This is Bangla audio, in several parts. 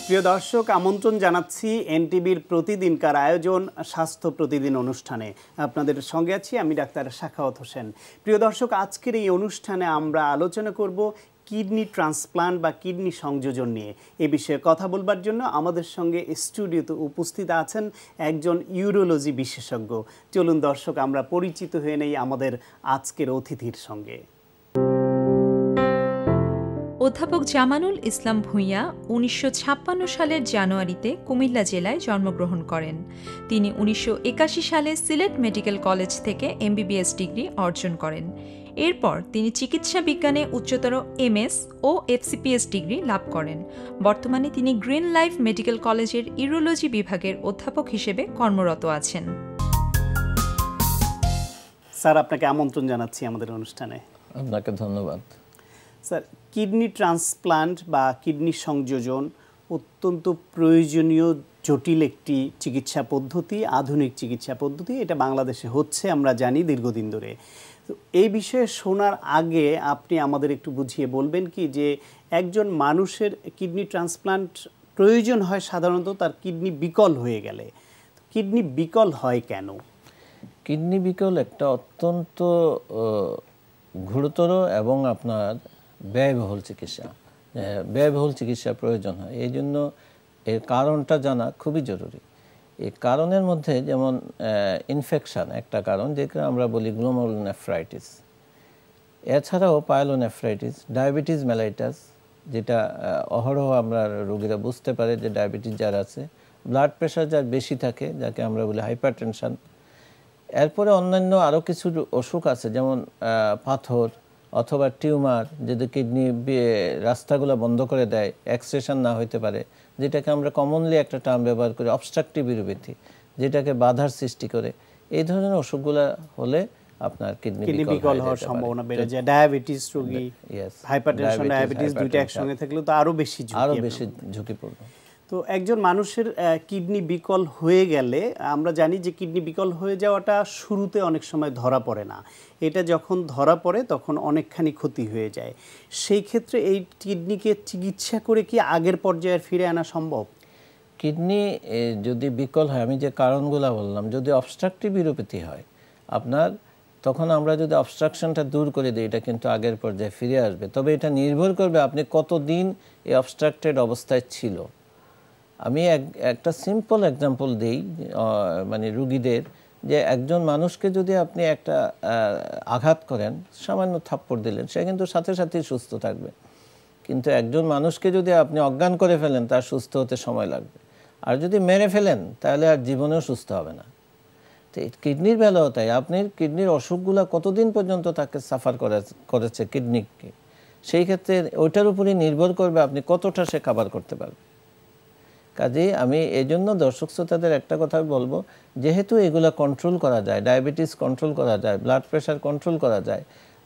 প্রিয় দর্শক, আমন্ত্রণ জানাচ্ছি এনটিভির প্রতিদিনকার আয়োজন স্বাস্থ্য প্রতিদিন অনুষ্ঠানে। আপনাদের সঙ্গে আছি আমি ডাক্তার সাখাওয়াত হোসেন। প্রিয় দর্শক, আজকের এই অনুষ্ঠানে আমরা আলোচনা করব কিডনি ট্রান্সপ্লান্ট বা কিডনি সংযোজন নিয়ে। এ বিষয়ে কথা বলবার জন্য আমাদের সঙ্গে স্টুডিওতে উপস্থিত আছেন একজন ইউরোলজি বিশেষজ্ঞ। চলুন দর্শক, আমরা পরিচিত হয়ে নেই আমাদের আজকের অতিথির সঙ্গে। অধ্যাপক জামানুল ইসলাম ভূঁইয়া ১৯৫৬ সালের জানুয়ারিতে কুমিল্লা জেলায় জন্মগ্রহণ করেন। তিনি ১৯৮১ সালে সিলেট মেডিকেল কলেজ থেকে এমবিবিএস ডিগ্রি অর্জন করেন। এরপর তিনি চিকিৎসা বিজ্ঞানে উচ্চতর এমএস ও এফসিপিএস ডিগ্রি লাভ করেন। বর্তমানে তিনি গ্রিন লাইফ মেডিকেল কলেজের ইউরোলজি বিভাগের অধ্যাপক হিসেবে কর্মরত আছেন। স্যার, আপনাকে আমন্ত্রণ জানাচ্ছি আমাদের অনুষ্ঠানে। আপনাকে ধন্যবাদ। স্যার, কিডনি ট্রান্সপ্লান্ট বা কিডনি সংযোজন অত্যন্ত প্রয়োজনীয় জটিল একটি চিকিৎসা পদ্ধতি, আধুনিক চিকিৎসা পদ্ধতি। এটা বাংলাদেশে হচ্ছে, আমরা জানি দীর্ঘদিন ধরে। তো এই বিষয়ে শোনার আগে আপনি আমাদের একটু বুঝিয়ে বলবেন কি যে একজন মানুষের কিডনি ট্রান্সপ্লান্ট প্রয়োজন হয় সাধারণত তার কিডনি বিকল হয়ে গেলে। কিডনি বিকল হয় কেন? কিডনি বিকল একটা অত্যন্ত গুরুতর এবং আপনার ব্যয়বহুল চিকিৎসা প্রয়োজন হয়। এই জন্য এর কারণটা জানা খুবই জরুরি। এই কারণের মধ্যে যেমন ইনফেকশান একটা কারণ, যেটা আমরা বলি গ্লোমেরুলোনেফ্রাইটিস। এছাড়াও পাইলোনেফ্রাইটিস, ডায়াবেটিস মেলাইটাস, যেটা অহরহ আমরা রোগীরা বুঝতে পারে যে ডায়াবেটিস যার আছে, ব্লাড প্রেশার যার বেশি থাকে যাকে আমরা বলি হাইপারটেনশন। এরপরে অন্যান্য আরও কিছু অসুখ আছে, যেমন পাথর অথবা টিউমার, যদি কিডনি রাস্তাগুলো বন্ধ করে দেয়, এক্সট্রেশন না হইতে পারে, যেটাকে আমরা কমনলি একটা টার্ম ব্যবহার করি অবস্ট্রাকটিভ ইউরোপ্যাথি, যেটাকে বাধার সৃষ্টি করে। এই ধরনের অসুখগুলো হলে আপনার কিডনি বিকল হওয়ার সম্ভাবনা বেড়ে যায়। ডায়াবেটিস রোগী, হাইপারটেনশন, ডায়াবেটিস দুইটা একসঙ্গে থাকলে তো আরো বেশি ঝুঁকিপূর্ণ। তো একজন মানুষের কিডনি বিকল হয়ে গেলে আমরা জানি যে কিডনি বিকল হয়ে যাওয়াটা শুরুতে অনেক সময় ধরা পড়ে না। এটা যখন ধরা পড়ে তখন অনেকখানি ক্ষতি হয়ে যায়। সেই ক্ষেত্রে এই কিডনিকে চিকিৎসা করে কি আগের পর্যায়ে ফিরে আনা সম্ভব? কিডনি যদি বিকল হয়, আমি যে কারণগুলো বললাম, যদি অবস্ট্রাকটিভ ইউরোপ্যাথি হয় আপনার, তখন আমরা যদি অবস্ট্রাকশনটা দূর করে দিই, এটা কিন্তু আগের পর্যায়ে ফিরে আসবে। তবে এটা নির্ভর করবে আপনি কতদিন এই অবস্ট্রাক্টেড অবস্থায় ছিল। আমি একটা সিম্পল এক্সাম্পল দিই মানে রুগীদের, যে একজন মানুষকে যদি আপনি একটা আঘাত করেন, সামান্য থাপ্পড় দিলেন, সে কিন্তু সাথে সাথেই সুস্থ থাকবে। কিন্তু একজন মানুষকে যদি আপনি অজ্ঞান করে ফেলেন, তার সুস্থ হতে সময় লাগবে। আর যদি মেরে ফেলেন, তাহলে আর জীবনেও সুস্থ হবে না। তো কিডনির বেলাও তাই, আপনি কিডনির অসুখগুলো কতদিন পর্যন্ত তাকে সাফার করেছে কিডনিকে, সেই ক্ষেত্রে ওইটার উপরই নির্ভর করবে আপনি কতটা সে কাভার করতে পারবে। কাজেই আমি এই জন্য দর্শক শ্রোতাদের একটা কথা বলবো, যেহেতু এগুলো কন্ট্রোল করা যায়, ডায়াবেটিস কন্ট্রোল করা যায়, ব্লাড প্রেশার কন্ট্রোল করা যায়,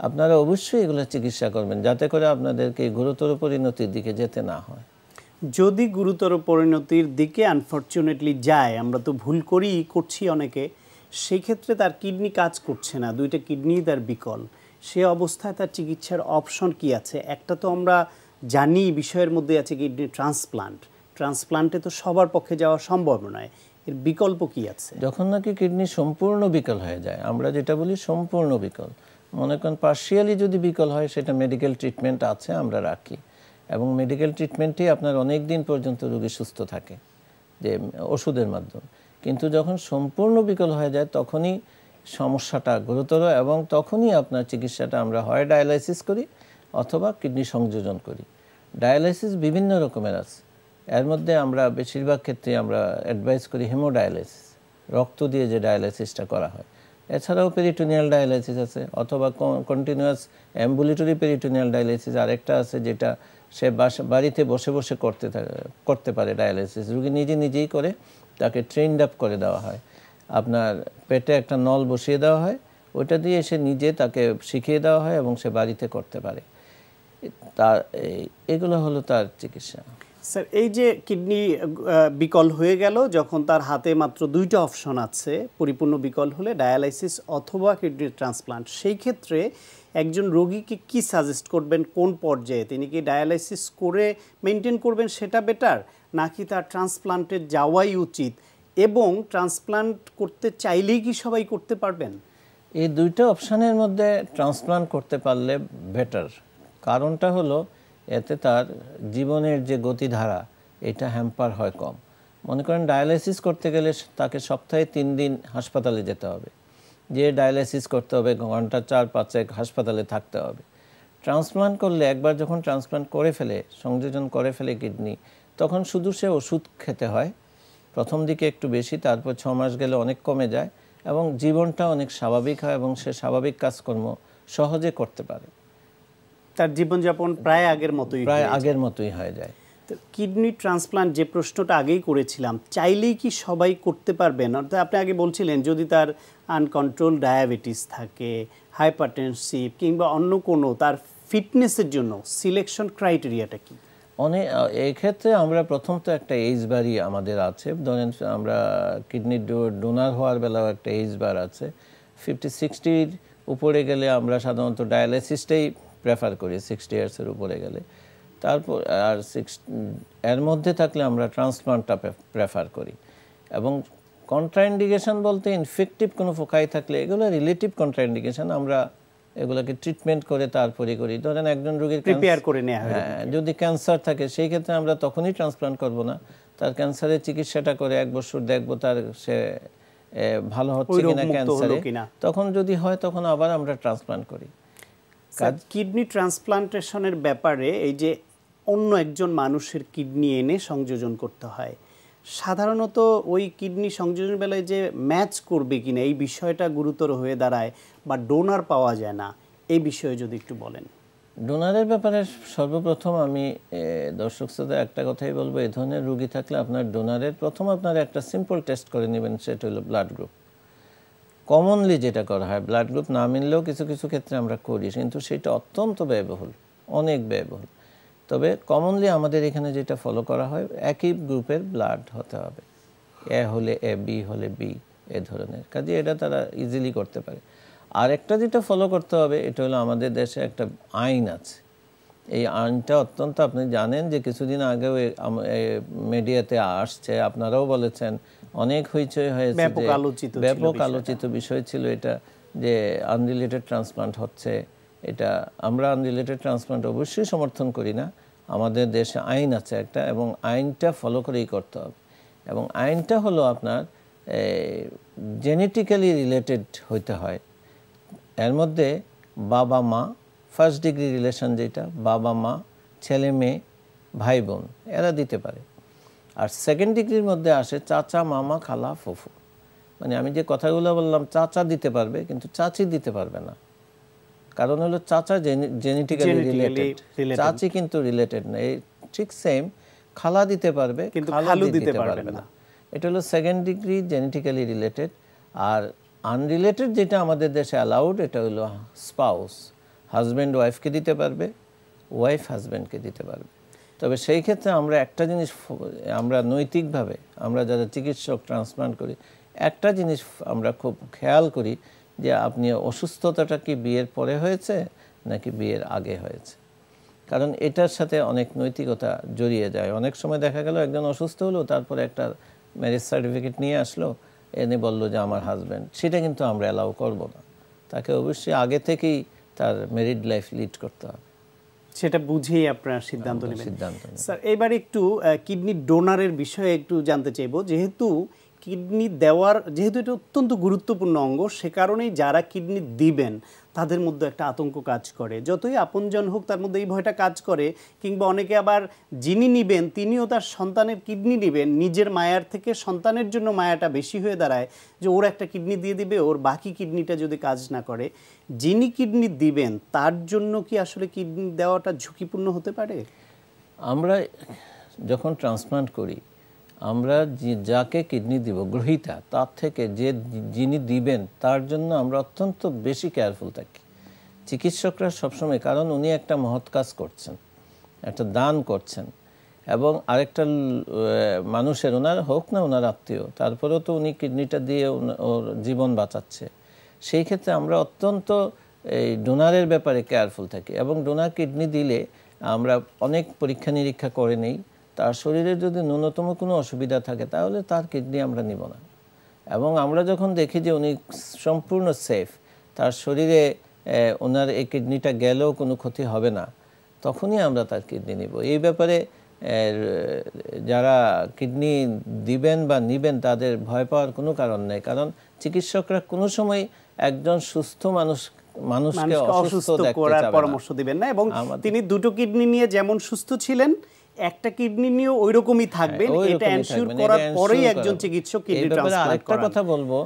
আপনারা অবশ্যই এগুলো চিকিৎসা করবেন, যাতে করে আপনাদেরকে গুরুতর পরিণতির দিকে যেতে না হয়। যদি গুরুতর পরিণতির দিকে আনফর্চুনেটলি যায়, আমরা তো ভুল করছি অনেকে, সেই ক্ষেত্রে তার কিডনি কাজ করছে না, দুইটা কিডনি তার বিকল, সে অবস্থায় তার চিকিৎসার অপশন কি আছে? একটা তো আমরা জানি বিষয়ের মধ্যে আছে কিডনি ট্রান্সপ্লান্টে তো সবার পক্ষে যাওয়া সম্ভব নয়, এর বিকল্প কি আছে? যখন নাকি কিডনি সম্পূর্ণ বিকল হয়ে যায়, আমরা যেটা বলি সম্পূর্ণ বিকল, মনে করেন পার্শিয়ালি যদি বিকল হয়, সেটা মেডিকেল ট্রিটমেন্ট আছে, আমরা রাখি, এবং মেডিকেল ট্রিটমেন্টই আপনার অনেক দিন পর্যন্ত রোগী সুস্থ থাকে যে ওষুধের মাধ্যমে। কিন্তু যখন সম্পূর্ণ বিকল হয়ে যায়, তখনই সমস্যাটা গুরুতর, এবং তখনই আপনার চিকিৎসাটা আমরা হয় ডায়ালাইসিস করি অথবা কিডনি সংযোজন করি। ডায়ালাইসিস বিভিন্ন রকমের আছে, এর মধ্যে আমরা বেশিরভাগ ক্ষেত্রে আমরা অ্যাডভাইস করি হেমোডায়ালাইসিস, রক্ত দিয়ে যে ডায়ালাইসিসটা করা হয়। এছাড়াও পেরিটোনিয়াল ডায়ালাইসিস আছে, অথবা কন্টিনিউয়াস অ্যাম্বুলেটরি পেরিটোনিয়াল ডায়ালাইসিস আরেকটা আছে, যেটা সে বাড়িতে বসে বসে করতে পারে ডায়ালাইসিস। রোগী নিজেই করে, তাকে ট্রেনড আপ করে দেওয়া হয়, আপনার পেটে একটা নল বসিয়ে দেওয়া হয়, ওইটা দিয়ে সে নিজে তাকে শিখিয়ে দেওয়া হয় এবং সে বাড়িতে করতে পারে। এগুলো হলো তার চিকিৎসা। স্যার, এই যে কিডনি বিকল হয়ে গেল, যখন তার হাতে মাত্র দুইটা অপশন আছে, পরিপূর্ণ বিকল হলে ডায়ালাইসিস অথবা কিডনি ট্রান্সপ্লান্ট, সেই ক্ষেত্রে একজন রোগীকে কি সাজেস্ট করবেন? কোন পর্যায়ে তিনি কি ডায়ালাইসিস করে মেনটেন করবেন সেটা বেটার, নাকি তার ট্রান্সপ্লান্টে যাওয়াই উচিত, এবং ট্রান্সপ্লান্ট করতে চাইলেই কি সবাই করতে পারবেন? এই দুইটা অপশানের মধ্যে ট্রান্সপ্লান্ট করতে পারলে বেটার। কারণটা হলো এতে তার জীবনের যে গতিধারা এটা হ্যাম্পার হয় কম। মনে করেন ডায়ালাইসিস করতে গেলে তাকে সপ্তাহে 3 দিন হাসপাতালে যেতে হবে, যে ডায়ালাইসিস করতে হবে, ঘন্টা 4-5 হাসপাতালে থাকতে হবে। ট্রান্সপ্লান্ট করলে একবার যখন ট্রান্সপ্লান্ট করে ফেলে, সংযোজন করে ফেলে কিডনি, তখন শুধু সে ওষুধ খেতে হয়, প্রথম দিকে একটু বেশি, তারপর 6 মাস গেলে অনেক কমে যায় এবং জীবনটা অনেক স্বাভাবিক হয় এবং সে স্বাভাবিক কাজকর্ম সহজে করতে পারে। তার জীবনযাপন প্রায় আগের মতোই হয়ে যায়। তো কিডনি ট্রান্সপ্লান্ট যে প্রশ্নটা আগেই করেছিলাম, চাইলেই কি সবাই করতে পারবেন? অর্থাৎ আপনি আগে বলছিলেন যদি তার আনকন্ট্রোল ডায়াবেটিস থাকে, হাইপারটেনসিভ কিংবা অন্য কোনো, তার ফিটনেসের জন্য সিলেকশন ক্রাইটেরিয়াটা কি? এই ক্ষেত্রে আমরা প্রথমত একটা এজ বারই আমাদের আছে। ধরেন আমরা কিডনি ডোনার হওয়ার বেলাও একটা এজ বার আছে। 50-60 উপরে গেলে আমরা সাধারণত ডায়ালাইসিসটাই প্রেফার করি 60 ইয়ার্সের উপরে গেলে। তারপর আর এর মধ্যে থাকলে আমরা ট্রান্সপ্লান্টটা প্রেফার করি। এবং কন্ট্রাইন্ডিকেশন বলতে ইনফেক্টিভ কোনো ফোকাই থাকলে এগুলো রিলেটিভ কন্ট্রাইন্ডিকেশন, আমরা এগুলোকে ট্রিটমেন্ট করে তারপরে করি। ধরেন একজন রোগীর প্রিপেয়ার করে নেওয়া হয়, যদি ক্যান্সার থাকে সেই ক্ষেত্রে আমরা তখনই ট্রান্সপ্লান্ট করব না, তার ক্যান্সারের চিকিৎসাটা করে 1 বছর দেখব তার সে ভালো হচ্ছে কিনা ক্যান্সারে, তখন যদি হয় তখন আবার আমরা ট্রান্সপ্লান্ট করি। কিডনি ট্রান্সপ্লান্টেশনের ব্যাপারে এই যে অন্য একজন মানুষের কিডনি এনে সংযোজন করতে হয়, সাধারণত ওই কিডনি সংযোজনের বেলায় যে ম্যাচ করবে কিনা এই বিষয়টা গুরুতর হয়ে দাঁড়ায় বা ডোনার পাওয়া যায় না, এই বিষয়ে যদি একটু বলেন। ডোনারের ব্যাপারে সর্বপ্রথম আমি দর্শক শ্রোতা একটা কথাই বলবো, এই ধরনের রোগী থাকলে আপনার ডোনারের প্রথম আপনারা একটা সিম্পল টেস্ট করে নেবেন, সেটা হলো ব্লাড গ্রুপ। কমনলি যেটা করা হয়, ব্লাড গ্রুপ না মিললেও কিছু কিছু ক্ষেত্রে আমরা করি, কিন্তু সেটা অত্যন্ত ব্যয়বহুল, অনেক ব্যয়বহুল। তবে কমনলি আমাদের এখানে যেটা ফলো করা হয়, একই গ্রুপের ব্লাড হতে হবে, এ হলে এ, বি হলে বি, এ ধরনের কাজে এটা তারা ইজিলি করতে পারে। আর একটা যেটা ফলো করতে হবে, এটা হলো আমাদের দেশে একটা আইন আছে। এই আইনটা অত্যন্ত, আপনি জানেন যে কিছুদিন আগেও মিডিয়াতে আসছে, আপনারাও বলেছেন, অনেক হইচই হয়েছে, ব্যাপক আলোচিত বিষয় ছিল এটা, যে আনরিলেটেড ট্রান্সপ্লান্ট হচ্ছে। এটা আমরা আনরিলেটেড ট্রান্সপ্লান্ট অবশ্যই সমর্থন করি না, আমাদের দেশে আইন আছে একটা, এবং আইনটা ফলো করেই করতে হবে। এবং আইনটা হলো আপনার জেনেটিক্যালি রিলেটেড হইতে হয়। এর মধ্যে বাবা মা, ফার্স্ট ডিগ্রি রিলেশন যেটা, বাবা মা, ছেলে মেয়ে, ভাই বোন, এরা দিতে পারে। আর সেকেন্ড ডিগ্রির মধ্যে আসে চাচা, মামা, খালা, ফুফু। মানে আমি যে কথাগুলো বললাম, চাচা দিতে পারবে কিন্তু চাচি দিতে পারবে না, কারণ হলো চাচা জেনেটিক্যালি রিলেটেড, চাচি কিন্তু রিলেটেড না। এই ঠিক সেম খালা দিতে পারবে কিন্তু খালু দিতে পারবে না। এটা হলো সেকেন্ড ডিগ্রি জেনেটিক্যালি রিলেটেড। আর আনরিলেটেড যেটা আমাদের দেশে অ্যালাউড, এটা হলো স্পাউস, হাজব্যান্ড ওয়াইফকে দিতে পারবে, ওয়াইফ হাজব্যান্ডকে দিতে পারবে। তবে সেই ক্ষেত্রে আমরা একটা জিনিস, আমরা নৈতিকভাবে আমরা যারা চিকিৎসক ট্রান্সপ্লান্ট করি, একটা জিনিস আমরা খুব খেয়াল করি যে আপনি অসুস্থতাটা কি বিয়ের পরে হয়েছে নাকি বিয়ের আগে হয়েছে, কারণ এটার সাথে অনেক নৈতিকতা জড়িয়ে যায়। অনেক সময় দেখা গেল একজন অসুস্থ হলো, তারপরে একটা ম্যারেজ সার্টিফিকেট নিয়ে আসলো, এনে বললো যে আমার হাজব্যান্ড, সেটা কিন্তু আমরা অ্যালাউ করব না। তাকে অবশ্যই আগে থেকেই তার ম্যারিড লাইফ লিড করতে হবে, সেটা বুঝেই আপনারা সিদ্ধান্ত নেবেন। স্যার, এবার একটু কিডনি ডোনারের বিষয়ে একটু জানতে চাইবো। যেহেতু কিডনি দেওয়ার, যেহেতু এটা অত্যন্ত গুরুত্বপূর্ণ অঙ্গ, সে কারণেই যারা কিডনি দিবেন তাদের মধ্যে একটা আতঙ্ক কাজ করে। যতই আপনজন হোক তার মধ্যে এই ভয়টা কাজ করে। কিংবা অনেকে আবার যিনি নিবেন তিনিও তার সন্তানের কিডনি নেবেন, নিজের মায়ার থেকে সন্তানের জন্য মায়াটা বেশি হয়ে দাঁড়ায়, যে ওর একটা কিডনি দিয়ে দিবে, ওর বাকি কিডনিটা যদি কাজ না করে। যিনি কিডনি দিবেন তার জন্য কি আসলে কিডনি দেওয়াটা ঝুঁকিপূর্ণ হতে পারে? আমরা যখন ট্রান্সপ্লান্ট করি, আমরা যাকে কিডনি দিব, গ্রহীতা, তার থেকে যিনি দিবেন তার জন্য আমরা অত্যন্ত বেশি কেয়ারফুল থাকি চিকিৎসকরা সবসময়, কারণ উনি একটা মহৎ কাজ করছেন, একটা দান করছেন, এবং আরেকটা মানুষের, ওনার হোক না ওনার আত্মীয়, তারপরেও তো উনি কিডনিটা দিয়ে ওর জীবন বাঁচাচ্ছে। সেই ক্ষেত্রে আমরা অত্যন্ত এই ডোনারের ব্যাপারে কেয়ারফুল থাকি, এবং ডোনার কিডনি দিলে আমরা অনেক পরীক্ষা নিরীক্ষা করে নেই, তার শরীরে যদি ন্যূনতম কোনো অসুবিধা থাকে তাহলে তার কিডনি আমরা নিব না। এবং আমরা যখন দেখি যে উনি সম্পূর্ণ সেফ, তার শরীরে ওনার এই কিডনিটা গেলেও কোনো ক্ষতি হবে না, তখনই আমরা তার কিডনি নিব। এই ব্যাপারে যারা কিডনি দিবেন বা নিবেন তাদের ভয় পাওয়ার কোনো কারণ নেই, কারণ চিকিৎসকরা কোনো সময় একজন সুস্থ মানুষকে অসুস্থ করার পরামর্শ দিবেন না। এবং তিনি দুটো কিডনি নিয়ে যেমন সুস্থ ছিলেন, একটা কিডনি নিয়ে ওই রকমই থাকবেন, এটা এনশিওর করার পরেই একজন চিকিৎসক কিডনি ট্রান্সপ্লান্ট করান। আরেকটা কথা বলবো,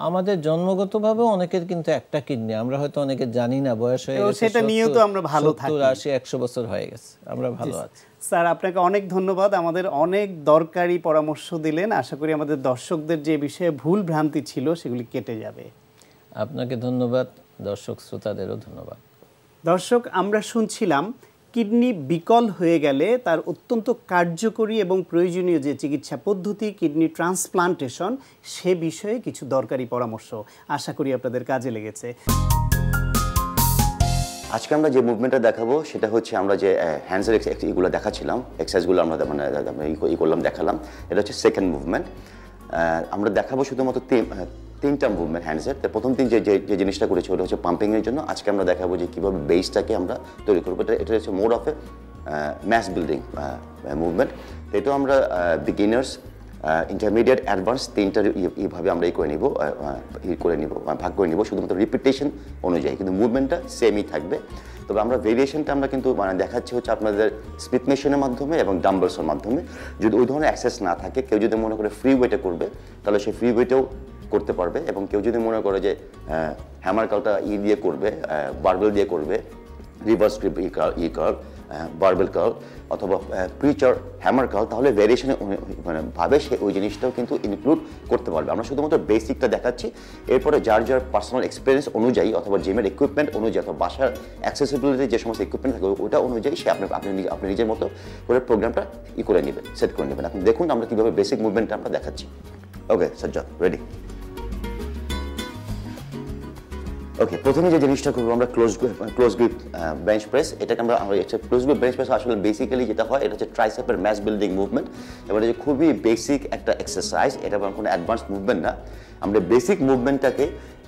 আমাদের জন্মগতভাবে অনেকের কিন্তু একটা কিডনি, আমরা হয়তো অনেকে জানি না, বয়স হয়ে গেছে, সেটা নিয়েও তো আমরা ভালো থাকি, 70, 80, 100 বছর হয়ে গেছে, আমরা ভালো আছি। স্যার আপনাকে অনেক ধন্যবাদ, আমাদের অনেক দরকারি পরামর্শ দিলেন। আশা করি আমাদের দর্শকদের যে বিষয়ে ভুল ভ্রান্তি ছিল সেগুলি কেটে যাবে। আপনাকে ধন্যবাদ, দর্শক শ্রোতাদেরও ধন্যবাদ। দর্শক, আমরা শুনছিলাম কিডনি বিকল হয়ে গেলে তার অত্যন্ত কার্যকরী এবং প্রয়োজনীয় যে চিকিৎসা পদ্ধতি কিডনি ট্রান্সপ্লান্টেশন, সে বিষয়ে কিছু দরকারি পরামর্শ। আশা করি আপনাদের কাজে লেগেছে। আজকে আমরা যে মুভমেন্টটা দেখাবো সেটা হচ্ছে আমরা যে হ্যান্ডসের এগুলো দেখাচ্ছিলাম, এক্সারসাইজগুলো আমরা দেখালাম, এটা হচ্ছে সেকেন্ড মুভমেন্ট। আমরা দেখাবো শুধুমাত্র তিনটা মুভমেন্ট হ্যান্ডসের। প্রথম দিন যে জিনিসটা করেছি ওটা হচ্ছে পাম্পিংয়ের জন্য। আজকে আমরা দেখাবো যে কীভাবে বেসটাকে আমরা তৈরি করবো। এটা হচ্ছে more of a mass building movement. এটাও আমরা বিগিনার্স, ইন্টারমিডিয়েট, অ্যাডভান্স তিনটার এইভাবে আমরা ভাগ করে নিব শুধুমাত্র রিপিটেশন অনুযায়ী, কিন্তু মুভমেন্টটা সেমই থাকবে। তবে আমরা ভেরিয়েশনটা আমরা কিন্তু দেখাচ্ছি হচ্ছে আপনাদের স্মিথ মেশিনের মাধ্যমে এবং ডাম্বলসের মাধ্যমে। যদি ওই ধরনের অ্যাক্সেস না থাকে, কেউ যদি মনে করে ফ্রি ওয়েটে করবে তাহলে সেই ফ্রি ওয়েটেও করতে পারবে, এবং কেউ যদি মনে করে যে হ্যামার কার্লটা দিয়ে করবে, বারবেল দিয়ে করবে, রিভার্স কার্ল, বারবেল কার্ল অথবা প্রিচার হ্যামার কার্ল, তাহলে ভ্যারিয়েশনে ভাবে সে ওই জিনিসটাও কিন্তু ইনক্লুড করতে পারবে। আমরা শুধুমাত্র বেসিকটা দেখাচ্ছি, এরপরে যার পার্সোনাল এক্সপিরিয়েন্স অনুযায়ী অথবা জিমের ইকুইপমেন্ট অনুযায়ী অথবা বাসার অ্যাক্সেসিবিলিটি যে সমস্ত ইকুইপমেন্ট থাকে ওটা অনুযায়ী সে আপনি নিজের মতো করে প্রোগ্রামটা করে নেবেন, সেট করে নেবেন। আপনি দেখুন আমরা কীভাবে বেসিক মুভমেন্টটা আমরা দেখাচ্ছি। ওকে সজ্জাদ, রেডি? ওকে, প্রথমে যে জিনিসটা করবো আমরা ক্লোজ গ্রিপ বেঞ্চ প্রেস। এটাকে আমরা ক্লোজ গ্রিপ বেঞ্চ প্রেস আসলে বেসিক্যালি যেটা হয় এটা হচ্ছে ট্রাইসেপের ম্যাস বিল্ডিং মুভমেন্ট। এবার এটা খুবই বেসিক একটা এক্সারসাইজ, এটা কোনো অ্যাডভান্স মুভমেন্ট না। আমরা বেসিক মুভমেন্টটাকে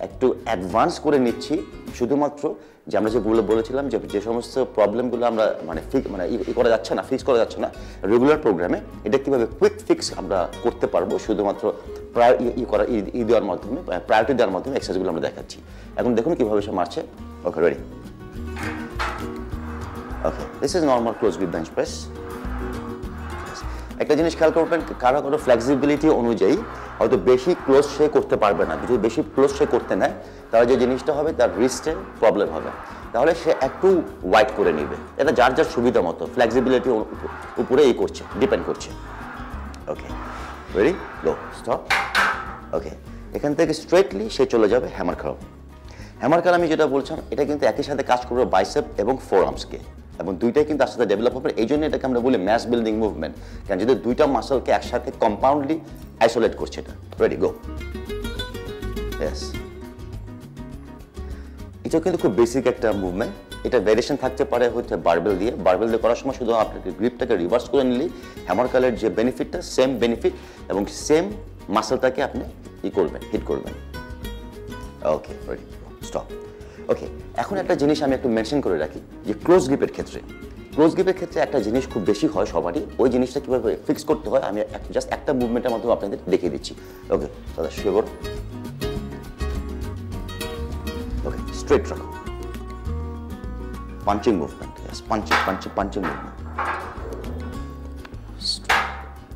একটু অ্যাডভান্স করে নিচ্ছি, শুধুমাত্র যে আমরা যেগুলো বলেছিলাম যে সমস্ত প্রবলেমগুলো আমরা করা যাচ্ছে না, ফিক্স করা যাচ্ছে না রেগুলার প্রোগ্রামে, এটা কীভাবে কুইক ফিক্স আমরা করতে পারবো শুধুমাত্র দেওয়ার মাধ্যমে, প্রায়োরিটি দেওয়ার মাধ্যমে এক্সারসাইজগুলো আমরা দেখাচ্ছি। এখন দেখুন কীভাবে সে মারছে। Okay, ready? Okay, this is normal close grip bench press. একটা জিনিস খেয়াল করবেন, কারো ফ্লেক্সিবিলিটি অনুযায়ী হয়তো বেশি ক্লোজ সে করতে পারবে না। যদি বেশি ক্লোজ সে করতে নেয় তাহলে যে জিনিসটা হবে তার রিস্টে প্রবলেম হবে, তাহলে সে একটু ওয়াইড করে নিবে। এটা যার যার সুবিধা মতো ফ্লেক্সিবিলিটি উপরে করছে, ডিপেন্ড করছে। ওকে, রেডি? গো, স্টপ। ওকে, এখান থেকে স্ট্রেটলি সে চলে যাবে হ্যামার কার্ল। হ্যামার কার্ল আমি যেটা বলছিলাম এটা কিন্তু একই সাথে কাজ করবে বাইসেপ এবং ফোরআর্মসকে, এবং দুইটাই কিন্তু আস্তে আস্তে ডেভেলপ হবে। এই জন্য এটাকে আমরা বলি ম্যাস বিল্ডিং মুভমেন্ট, কারণ যদি দুইটা মাসলকে একসাথে কম্পাউন্ডলি আইসোলেট করছে এটা। রেডি? গো। ইয়েস, এটা কিন্তু খুব বেসিক একটা মুভমেন্ট। এটা ভ্যারিয়েশন থাকতে পারে হচ্ছে বারবেল দিয়ে করার সময় শুধু আপনাকে গ্রিপটাকে রিভার্স করে নিলেই হ্যামার কার্লের যে বেনিফিটটা সেম বেনিফিট এবং সেম মাসলটাকে আপনি হিট করবেন। ওকে, রেডি? স্টপ। ওকে, এখন একটা জিনিস আমি একটু মেনশন করে রাখি যে ক্লোজ গ্রিপের ক্ষেত্রে একটা জিনিস খুব বেশি হয় সবারই, ওই জিনিসটা কীভাবে ফিক্স করতে হয় আমি জাস্ট একটা মুভমেন্টের মাধ্যমে আপনাদের দেখিয়ে দিচ্ছি। ওকে দাদা, শিওর? ওকে, স্ট্রেট রাখো, পাঞ্চিং মুভমেন্ট, পাঞ্চিং মুভমেন্ট,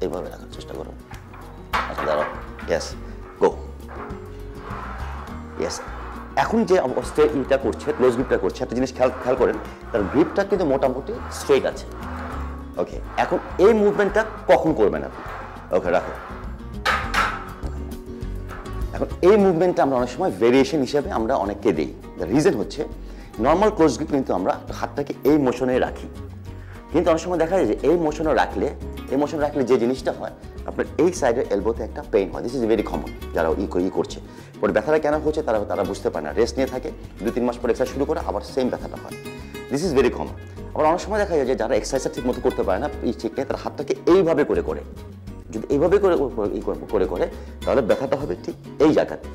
এইভাবে রাখার চেষ্টা করো। আচ্ছা দাঁড়াও, ইয়েস, গো। ইয়েস, এখন যে অবস্থায় এটা করছে, ক্লোজ গ্রিপটা করছে, একটা জিনিস খেয়াল করেন, তার গ্রিপটা কিন্তু মোটামুটি স্ট্রেট আছে। ওকে, এখন এই মুভমেন্টটা কখন করবেন আপনি? ওকে, রাখো। এখন এই মুভমেন্টটা আমরা অনেক সময় ভেরিয়েশন হিসেবে আমরা অনেককে দিই। দ্য রিজন হচ্ছে নর্মাল ক্লোজ গ্রিপ কিন্তু আমরা হাতটাকে এই মোশনে রাখি, কিন্তু অনেক সময় দেখা যায় যে এই মোশনে রাখলে যে জিনিসটা হয় আপনার এই সাইডের এলবোতে একটা পেইন হয়। This is very common. যারা করছে পরে ব্যথাটা কেন হচ্ছে তারা বুঝতে পারে না, রেস্ট নিয়ে থাকে, 2-3 মাস পর এক্সারসাইজ শুরু করে আবার সেম ব্যথাটা হয়। This is very common. আবার অনেক সময় দেখা যায় যে যারা এক্সারসাইজ ঠিক মতো করতে পারে না, ঠিক নেই, তার হাতটাকে এইভাবে করে যদি এইভাবে করে তাহলে ব্যথাটা হবে ঠিক এই জায়গাতে,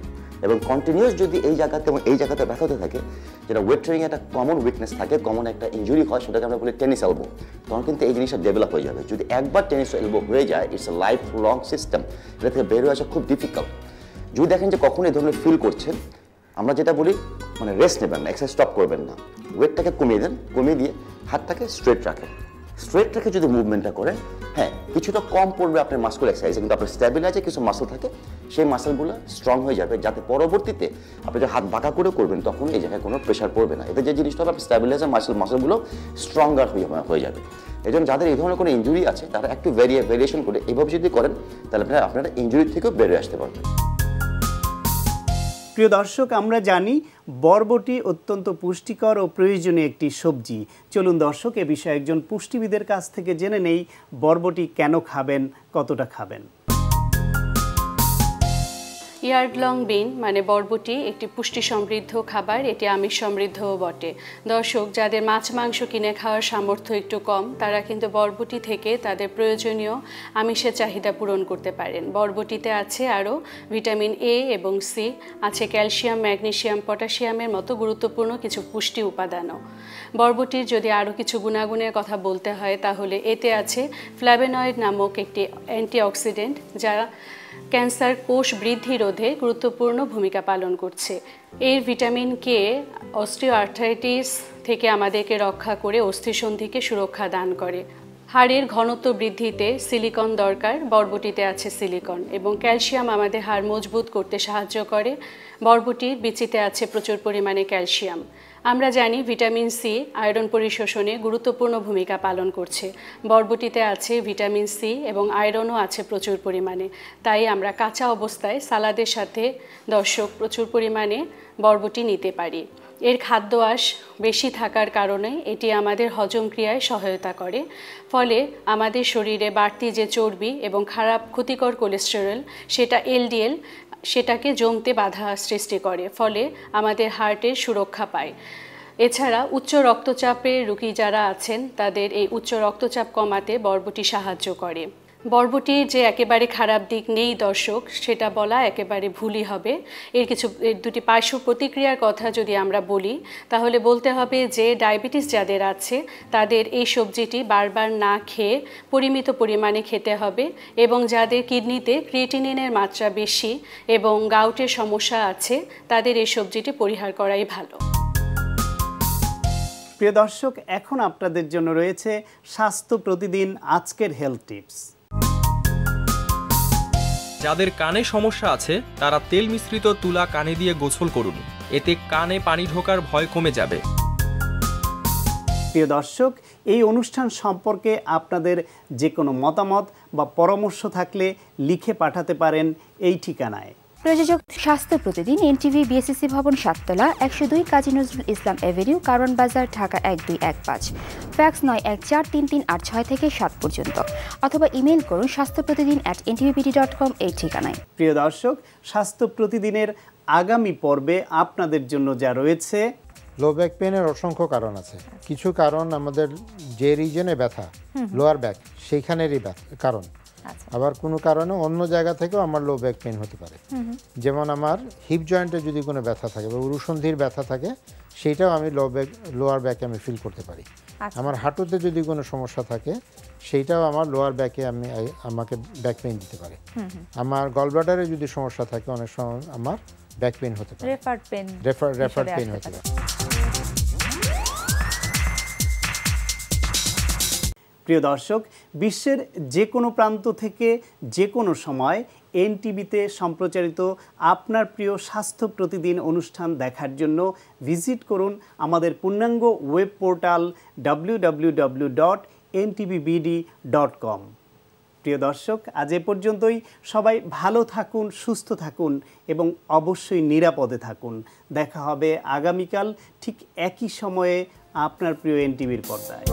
এবং কন্টিনিউয়াস যদি এই জায়গাতে এবং এই জায়গাতে ব্যথা হতে থাকে, যেটা ওয়েট ট্রেনিং একটা কমন উইকনেস থাকে, কমন একটা ইনজুরি হয়, সেটাকে আমরা বলি টেনিস এলবো, তখন কিন্তু এই জিনিসটা ডেভেলপ হয়ে যাবে। যদি একবার টেনিস এলবো হয়ে যায়, it's a life long system, এটা থেকে বের হয়ে আসা খুব ডিফিকাল্ট। যদি দেখেন যে কখন এই ধরনের ফিল করছেন, আমরা যেটা বলি মানে রেস্ট নেবেন না, এক্সারসাইজ স্টপ করবেন না, ওয়েটটাকে কমিয়ে দেন, কমিয়ে দিয়ে হাতটাকে স্ট্রেট রাখেন। স্ট্রেট রেখে যদি মুভমেন্টটা করেন, হ্যাঁ কিছুটা কম পড়বে আপনার মাসকুল এক্সারসাইজে, কিন্তু আপনার স্ট্যাবিলাইজে কিছু মাসল থাকে, সেই মাসলগুলো স্ট্রং হয়ে যাবে, যাতে পরবর্তীতে আপনি যে হাত বাঁকা করে করবেন তখন এই জায়গায় কোনো প্রেশার পড়বে না। এতে যে জিনিসটা হবে আপনার স্ট্যাবিলাইজার মাসলগুলো স্ট্রঙ্গার হয়ে যাবে। এই জন্য যাদের এই ধরনের কোনো ইনজুরি আছে তারা একটু ভেরিয়েশন করে এভাবে যদি করেন, তাহলে আপনারা ইনজুরি থেকেও বেরিয়ে আসতে পারবেন। প্রিয় দর্শক, আমরা জানি বরবটি অত্যন্ত পুষ্টিকর ও প্রয়োজনীয় একটি সবজি। চলুন দর্শক, এ বিষয়ে একজন পুষ্টিবিদের কাছ থেকে জেনে নেই বরবটি কেন খাবেন, কতটা খাবেন। ইয়ার্ডলং বিন মানে বরবটি একটি পুষ্টি সমৃদ্ধ খাবার, এটি আমিষ সমৃদ্ধও বটে। দর্শক, যাদের মাছ মাংস কিনে খাওয়ার সামর্থ্য একটু কম, তারা কিন্তু বরবটি থেকে তাদের প্রয়োজনীয় আমিষের চাহিদা পূরণ করতে পারেন। বরবটিতে আছে আরও ভিটামিন এ এবং সি, আছে ক্যালসিয়াম, ম্যাগনেসিয়াম, পটাশিয়ামের মতো গুরুত্বপূর্ণ কিছু পুষ্টি উপাদানও। বরবটির যদি আরও কিছু গুণাগুণের কথা বলতে হয়, তাহলে এতে আছে ফ্ল্যাভোনয়েড নামক একটি অ্যান্টিঅক্সিডেন্ট, যা ক্যান্সার কোষ বৃদ্ধি রোধে গুরুত্বপূর্ণ ভূমিকা পালন করছে। এর ভিটামিন কে অস্টিওআর্থ্রাইটিস থেকে আমাদেরকে রক্ষা করে অস্থিসন্ধিকে সুরক্ষা দান করে। হাড়ের ঘনত্ব বৃদ্ধিতে সিলিকন দরকার, বরবটিতে আছে সিলিকন। এবং ক্যালসিয়াম আমাদের হাড় মজবুত করতে সাহায্য করে, বরবটির বিচিতে আছে প্রচুর পরিমাণে ক্যালসিয়াম। আমরা জানি ভিটামিন সি আয়রন পরিশোষণে গুরুত্বপূর্ণ ভূমিকা পালন করছে। বরবটিতে আছে ভিটামিন সি এবং আয়রনও আছে প্রচুর পরিমাণে, তাই আমরা কাঁচা অবস্থায় সালাদের সাথে দর্শক প্রচুর পরিমাণে বরবটি নিতে পারি। এর খাদ্য আঁশ বেশি থাকার কারণে এটি আমাদের হজম ক্রিয়ায় সহায়তা করে, ফলে আমাদের শরীরে বাড়তি যে চর্বি এবং খারাপ ক্ষতিকর কোলেস্টেরল, সেটা এলডিএল, সেটাকে জমতে বাধা সৃষ্টি করে, ফলে আমাদের হার্টের সুরক্ষা পায়। এছাড়া উচ্চ রক্তচাপের রোগী যারা আছেন, তাদের এই উচ্চ রক্তচাপ কমাতে বরবটি সাহায্য করে। বরবটির যে একেবারে খারাপ দিক নেই দর্শক, সেটা বলা একেবারে ভুলই হবে। এর দুটি পার্শ্ব প্রতিক্রিয়ার কথা যদি আমরা বলি, তাহলে বলতে হবে যে ডায়াবেটিস যাদের আছে তাদের এই সবজিটি বারবার না খেয়ে পরিমিত পরিমাণে খেতে হবে, এবং যাদের কিডনিতে ক্রিয়েটিনিনের মাত্রা বেশি এবং গাউটের সমস্যা আছে, তাদের এই সবজিটি পরিহার করাই ভালো। প্রিয় দর্শক, এখন আপনাদের জন্য রয়েছে স্বাস্থ্য প্রতিদিন আজকের হেলথ টিপস। যাদের কানে সমস্যা আছে তারা তেল মিশ্রিত তুলা কানে দিয়ে গোসল করুন, এতে কানে পানি ঢোকার ভয় কমে যাবে। প্রিয় দর্শক, এই অনুষ্ঠান সম্পর্কে আপনাদের যে কোনো মতামত বা পরামর্শ থাকলে লিখে পাঠাতে পারেন এই ঠিকানায়। প্রযোজক স্বাস্থ্য প্রতিদিন, এনটিভি, বিএসসি ভবন, 7তলা, 102 কাজী নজরুল ইসলাম এভিনিউ, কারণ বাজার, ঢাকা 1215। ফ্যাক্স 914338 থেকে 7 পর্যন্ত, অথবা ইমেইল করুন স্বাস্থ্যপ্রতিদিন@ntvbd.com এই ঠিকানায়। প্রিয় দর্শক, স্বাস্থ্য প্রতিদিনের আগামী পর্বে আপনাদের জন্য যা রয়েছে, লো ব্যাক পেনের অসংখ্য কারণ আছে। কিছু কারণ আমাদের যে রিজনে ব্যথা, লোয়ার ব্যাক, সেইখানেরই কারণ। আবার কোনো কারণে অন্য জায়গা থেকেও আমার লো ব্যাক পেন হতে পারে। যেমন আমার হিপ জয়েন্টে যদি কোনো ব্যথা থাকে বা উরুসন্ধির ব্যথা থাকে, সেইটাও আমি লোয়ার ব্যাকে আমি ফিল করতে পারি। আমার হাঁটুতে যদি কোনো সমস্যা থাকে, সেইটাও আমার লোয়ার ব্যাকে আমাকে ব্যাক পেন দিতে পারে। আমার গলব্লাডারে যদি সমস্যা থাকে, অনেক সময় আমার ব্যাক পেন হতে পারে, রেফার্ড পেন হতে পারে। প্রিয় দর্শক, বিশ্বের যে কোনো প্রান্ত থেকে যে কোনো সময় এনটিভিতে সম্প্রচারিত আপনার প্রিয় স্বাস্থ্য প্রতিদিন অনুষ্ঠান দেখার জন্য ভিজিট করুন আমাদের পূর্ণাঙ্গ ওয়েব পোর্টাল www.ntvbd.com। প্রিয় দর্শক, আজ এ পর্যন্তই। সবাই ভালো থাকুন, সুস্থ থাকুন এবং অবশ্যই নিরাপদে থাকুন। দেখা হবে আগামীকাল ঠিক একই সময়ে আপনার প্রিয় এনটিভির পর্দায়।